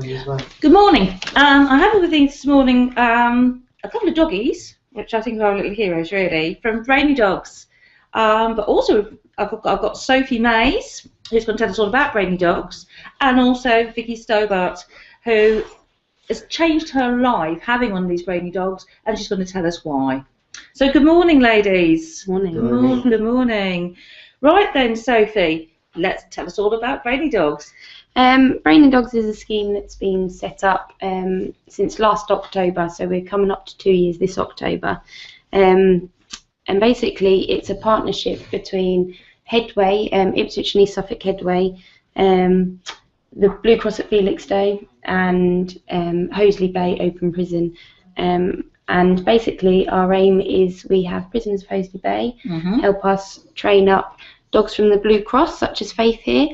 Good morning. I have with me this morning a couple of doggies, which I think are our little heroes really, from Brainy dogs. But also I've got Sophie Mays, who's going to tell us all about Brainy dogs, and also Vicky Stobart, who has changed her life having one of these Brainy dogs, and she's going to tell us why. So good morning, ladies. Morning. Good morning. Right then, Sophie, let's tell us all about Brainy dogs. Brainy Dogs is a scheme that's been set up since last October, so we're coming up to 2 years this October. And basically it's a partnership between Headway, Ipswich and East Suffolk Headway, the Blue Cross at Felixstowe and Hoseley Bay Open Prison. And basically our aim is we have prisoners of Hoseley Bay help us train up dogs from the Blue Cross, such as Faith here.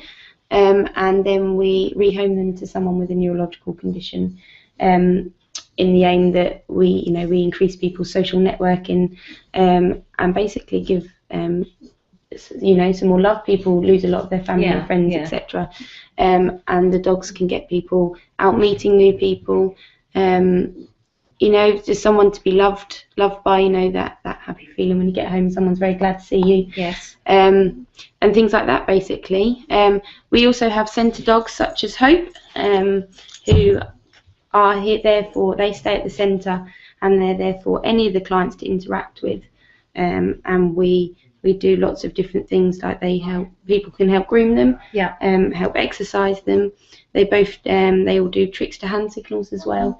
And then we rehome them to someone with a neurological condition, in the aim that we increase people's social networking, and basically give some more love. People lose a lot of their family and friends, etc. And the dogs can get people out meeting new people. Just someone to be loved by, that happy feeling when you get home, someone's very glad to see you. Yes. And things like that, basically. We also have centre dogs such as Hope, who are here, therefore they stay at the centre and they're there for any of the clients to interact with. And we do lots of different things, like people can help groom them, help exercise them. They all do tricks to hand signals as well,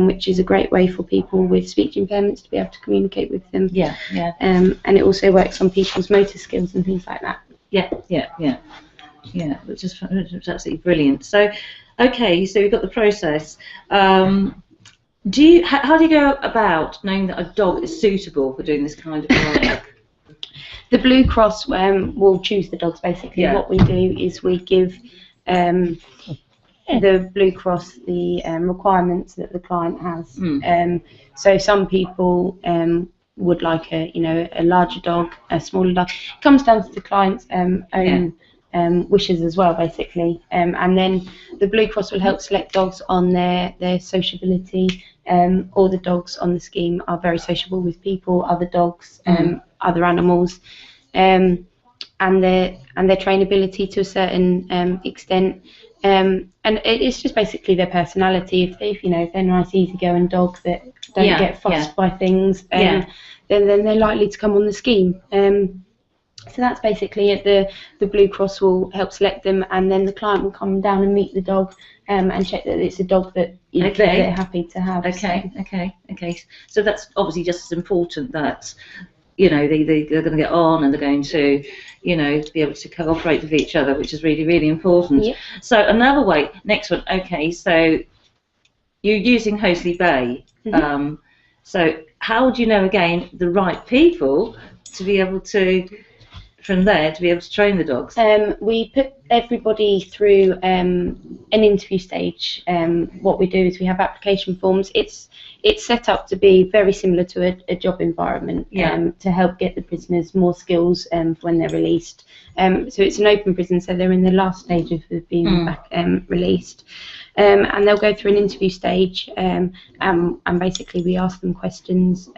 which is a great way for people with speech impairments to be able to communicate with them. And it also works on people's motor skills and things like that. Which is absolutely brilliant. So, okay, so you've got the process. How do you go about knowing that a dog is suitable for doing this kind of work? The Blue Cross will choose the dogs, basically. What we do is we give the Blue Cross the requirements that the client has. So some people would like a larger dog, a smaller dog. It comes down to the client's own wishes as well, basically. And then the Blue Cross will help select dogs on their sociability. All the dogs on the scheme are very sociable with people, other dogs, other animals, and their trainability to a certain extent. And it's just basically their personality. If they're nice, easygoing dogs that don't get fussed by things, then they're likely to come on the scheme. So that's basically it. The Blue Cross will help select them, and then the client will come down and meet the dog and check that it's a dog that they're happy to have. Okay. So that's obviously just as important that they're going to get on and they're going to be able to cooperate with each other, which is really, really important. So another way, next one. Okay, so you're using Hoseley Bay. So how do you know again the right people to be able to? From there to be able to train the dogs? We put everybody through an interview stage. What we do is we have application forms. It's set up to be very similar to a job environment, to help get the prisoners more skills for when they're released. So it's an open prison, so they're in the last stage of being back released. And they'll go through an interview stage, and basically we ask them questions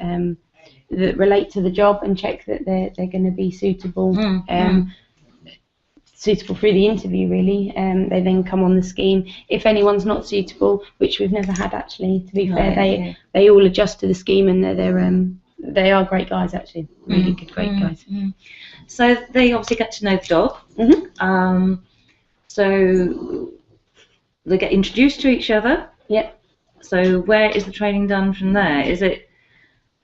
that relate to the job and check that they're going to be suitable, suitable through the interview, really. They then come on the scheme. If anyone's not suitable, which we've never had actually, to be fair, they all adjust to the scheme, and they are great guys actually, really good, great guys. So they obviously get to know the dog. So they get introduced to each other. So where is the training done from there? Is it?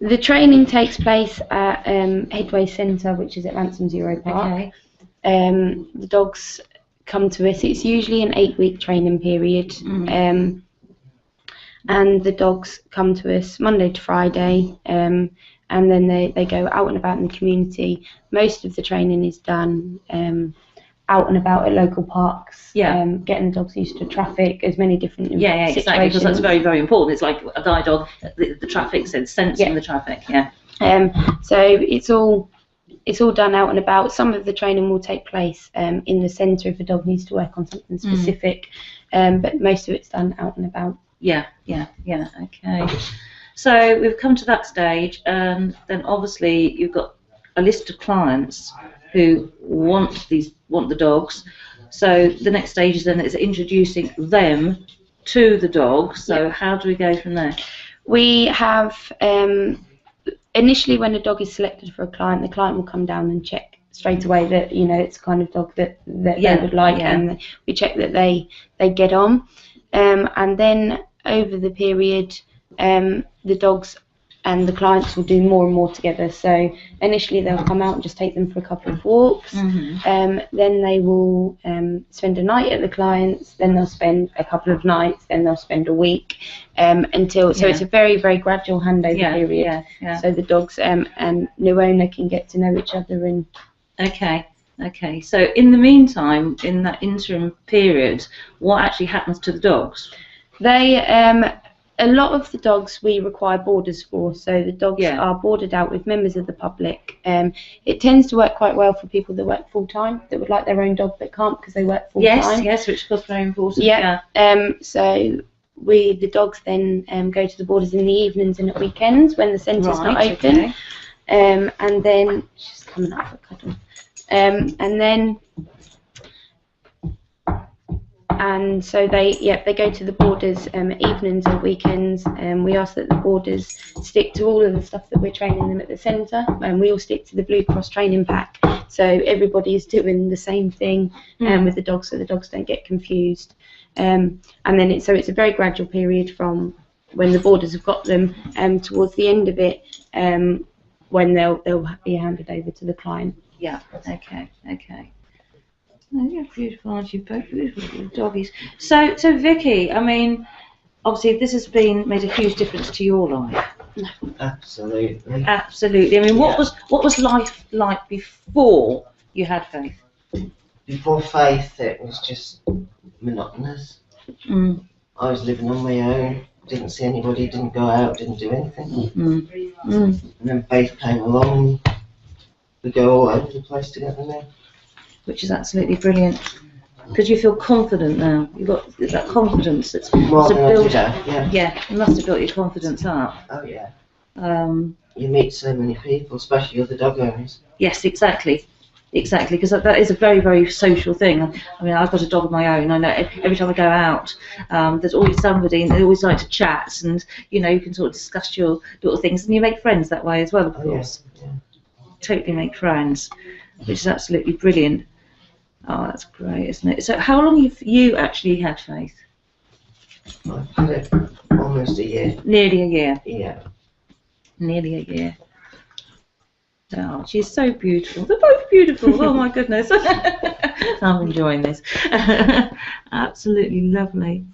The training takes place at Headway Centre, which is at Ransom Zero Park. The dogs come to us. It's usually an 8-week training period, and the dogs come to us Monday to Friday, and then they go out and about in the community. Most of the training is done out and about at local parks, getting the dogs used to traffic, as many different situations. Exactly, because that's very, very important. It's like a guide dog, the traffic sense, sensing the traffic. So it's all done out and about. Some of the training will take place in the centre if a dog needs to work on something specific, but most of it's done out and about. Yeah. Okay. So we've come to that stage, and then obviously you've got a list of clients who want the dogs. So the next stage is introducing them to the dogs. So how do we go from there? We have initially, when a dog is selected for a client, the client will come down and check straight away that it's the kind of dog that they would like, and we check that they get on, and then over the period, the dogs and the clients will do more and more together. So initially they'll come out and just take them for a couple of walks. Then they will spend a night at the clients, then they'll spend a couple of nights, then they'll spend a week, until so it's a very, very gradual handover period. So the dogs and new owner can get to know each other. And Okay. So in the meantime, in that interim period, what actually happens to the dogs? They a lot of the dogs we require boarders for, so the dogs are boarded out with members of the public. It tends to work quite well for people that work full time, that would like their own dog but can't because they work full time. Yes, which is very important. So the dogs then go to the boarders in the evenings and at weekends when the centre's not open. And then she's coming up for a cuddle. And so they go to the boarders evenings and weekends, and we ask that the boarders stick to all of the stuff that we're training them at the centre, and we all stick to the Blue Cross training pack, so everybody is doing the same thing with the dogs, so the dogs don't get confused. And then it's a very gradual period from when the boarders have got them towards the end of it, when they'll be handed over to the client. Okay. Oh, you're beautiful, aren't you? Both beautiful doggies. So Vicky, I mean, obviously this has made a huge difference to your life. Absolutely. I mean, what was life like before you had Faith? Before Faith, it was just monotonous. I was living on my own, didn't see anybody, didn't go out, didn't do anything. And then Faith came along. We go all over the place together now. Which is absolutely brilliant, because you feel confident now. You've got that confidence that's More than built. Yeah, you must have built your confidence up. Oh yeah. You meet so many people, especially other dog owners. Yes, exactly, because that is a very, very social thing. I mean, I've got a dog of my own. I know every time I go out, there's always somebody, and they always like to chat, and you can sort of discuss your little things, and you make friends that way as well, of course. Yeah. Totally make friends, which is absolutely brilliant. Oh, that's great, isn't it? So how long have you actually had Faith? I've had it almost a year. Nearly a year. Yeah. Nearly a year. Oh, she's so beautiful. They're both beautiful. Oh my goodness. I'm enjoying this. Absolutely lovely.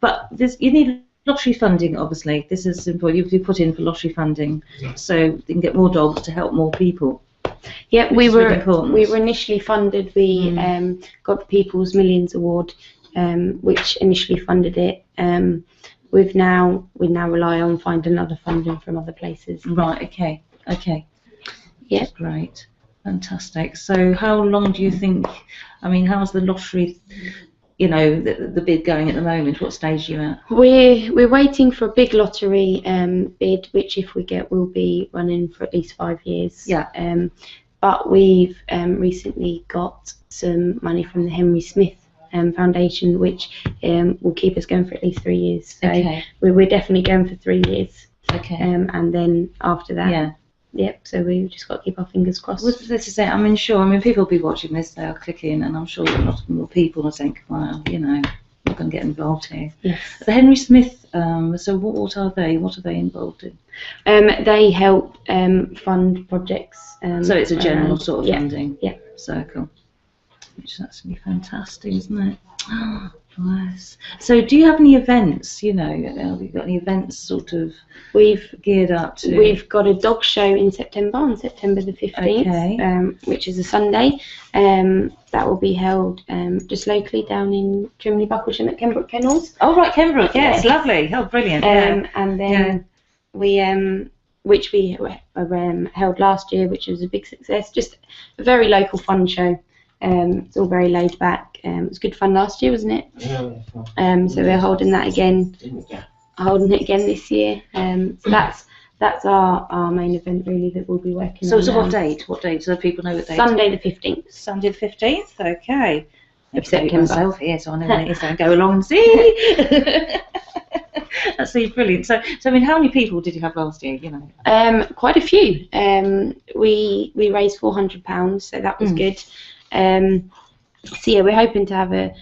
But you need lottery funding, obviously. This is important. You have to be put in for lottery funding, so you can get more dogs to help more people. Yeah, we were initially funded. We got the People's Millions Award, which initially funded it. We now rely on finding other funding from other places. Right. Okay. Yeah. That's great. Fantastic. So how long do you think? I mean, how's the lottery? The bid going at the moment. What stage are you at? We're waiting for a big lottery bid, which if we get, will be running for at least 5 years. Yeah. But we've recently got some money from the Henry Smith Foundation, which will keep us going for at least 3 years. So we're definitely going for 3 years. Okay. And then after that. Yep, so we've just got to keep our fingers crossed. Well, this is it. I mean, sure. I mean, people will be watching this. They'll click in, and I'm sure a lot of more people will think, "Wow, we're going to get involved here." Yes. The Henry Smith. So what are they? What are they involved in? They help fund projects. So it's a general sort of funding circle, which is absolutely fantastic, isn't it? Oh, nice. So, do you have any events? Have you got any events sort of we've geared up to? We've got a dog show in September, on September the 15th, which is a Sunday. That will be held just locally down in Trimley Bucklesham at Kenbrook Kennels. Oh right, Kenbrook, yes, lovely. Oh, brilliant. And then we which we held last year, which was a big success. Just a very local fun show. It's all very laid back. It was good fun last year, wasn't it? Yeah. So we're holding that again. Holding it again this year. So that's our main event really that we'll be working on. So what date? What date? So people know what date? Sunday the 15th. Sunday the 15th. Okay. Of September. Myself here, so I know when it is. So I go along and see. That's brilliant. So I mean, how many people did you have last year? You know. Quite a few. We raised £400, so that was good. So yeah, we're hoping to have a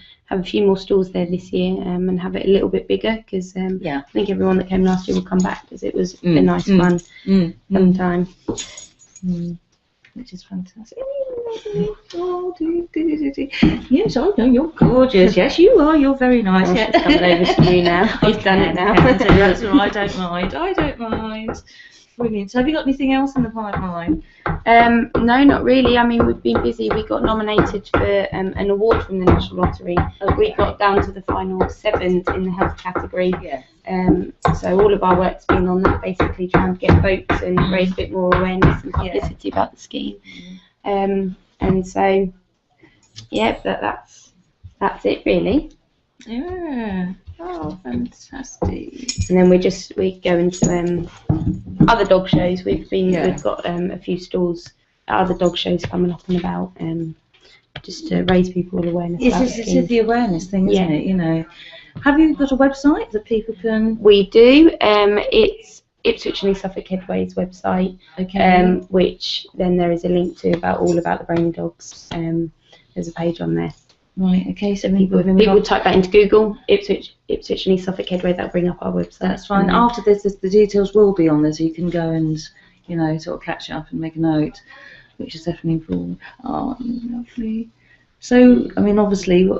few more stalls there this year and have it a little bit bigger because I think everyone that came last year will come back because it was a nice fun time. Which is fantastic. Yes, I know you're gorgeous. Yes, you are. You're very nice. Yeah. Coming over to you now. You've done it now. That's all right. I don't mind. I don't mind. Brilliant. So have you got anything else in the pipeline? No, not really. I mean, we've been busy. We got nominated for an award from the National Lottery. Okay. We got down to the final 7 in the health category. Yeah. So all of our work's been on that, basically trying to get votes and raise a bit more awareness and publicity about the scheme. And so, yeah, that's it really. Yeah. Oh, fantastic. And then we go into other dog shows. We've got a few stalls at other dog shows coming up and about, just to raise people's awareness. It's the awareness thing, isn't it? You know, have you got a website that people can? We do. It's Ipswich and East Suffolk Headway's website. Okay. Which then there is a link to all about the Brainy dogs. There's a page on there. Right, okay, so people type that into Google, Ipswich and East Suffolk Headway, that'll bring up our website. That's fine. After this, the details will be on there, so you can go and, you know, sort of catch up and make a note, which is definitely important. Oh, lovely. So, I mean, obviously,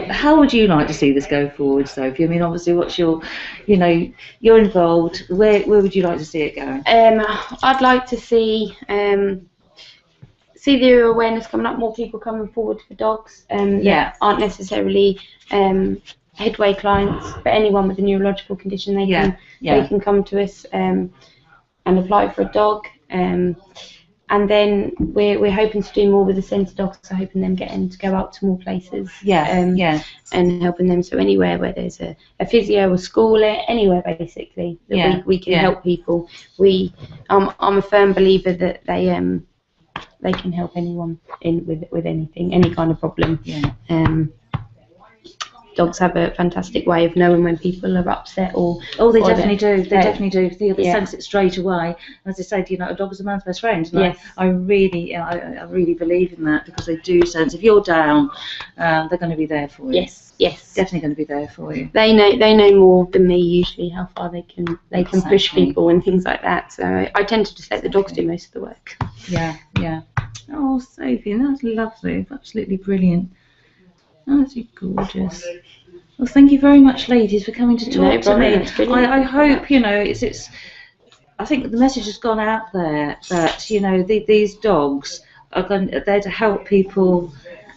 how would you like to see this go forward, Sophie? I mean, obviously, what's your, you know, you're involved. Where would you like to see it going? I'd like to see the awareness coming up, more people coming forward for dogs that aren't necessarily Headway clients, but anyone with a neurological condition, they can come to us and apply for a dog. And then we're hoping to do more with the centre dogs, so hoping them getting to go out to more places. And helping them, so anywhere where there's a physio, a school, anywhere basically that we can help people. I'm a firm believer that they can help anyone with anything, any kind of problem. Dogs have a fantastic way of knowing when people are upset they definitely do. They definitely do. They sense it straight away. As I said, you know, a dog is a man's best friend. And I really believe in that, because they do sense if you're down, they're going to be there for you. Yes, definitely going to be there for you. They know more than me usually how far they can push people and things like that. So I tend to just let the dogs do most of the work. Yeah. Oh, Sophie, that's lovely. Absolutely brilliant. That's gorgeous. Well, thank you very much, ladies, for coming to talk to me. I hope, you know, I think the message has gone out there that, you know, these dogs are there to help people.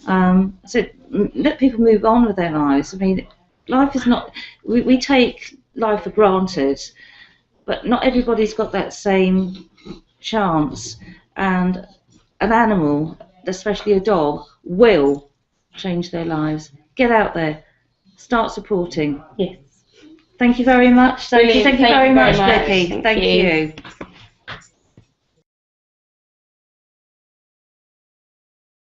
So let people move on with their lives. I mean, life is not. We take life for granted, but not everybody's got that same chance. And an animal, especially a dog, will change their lives. Get out there, start supporting. Yes. Thank you very much, Sophie. Thank you very much, Becky. Thank you.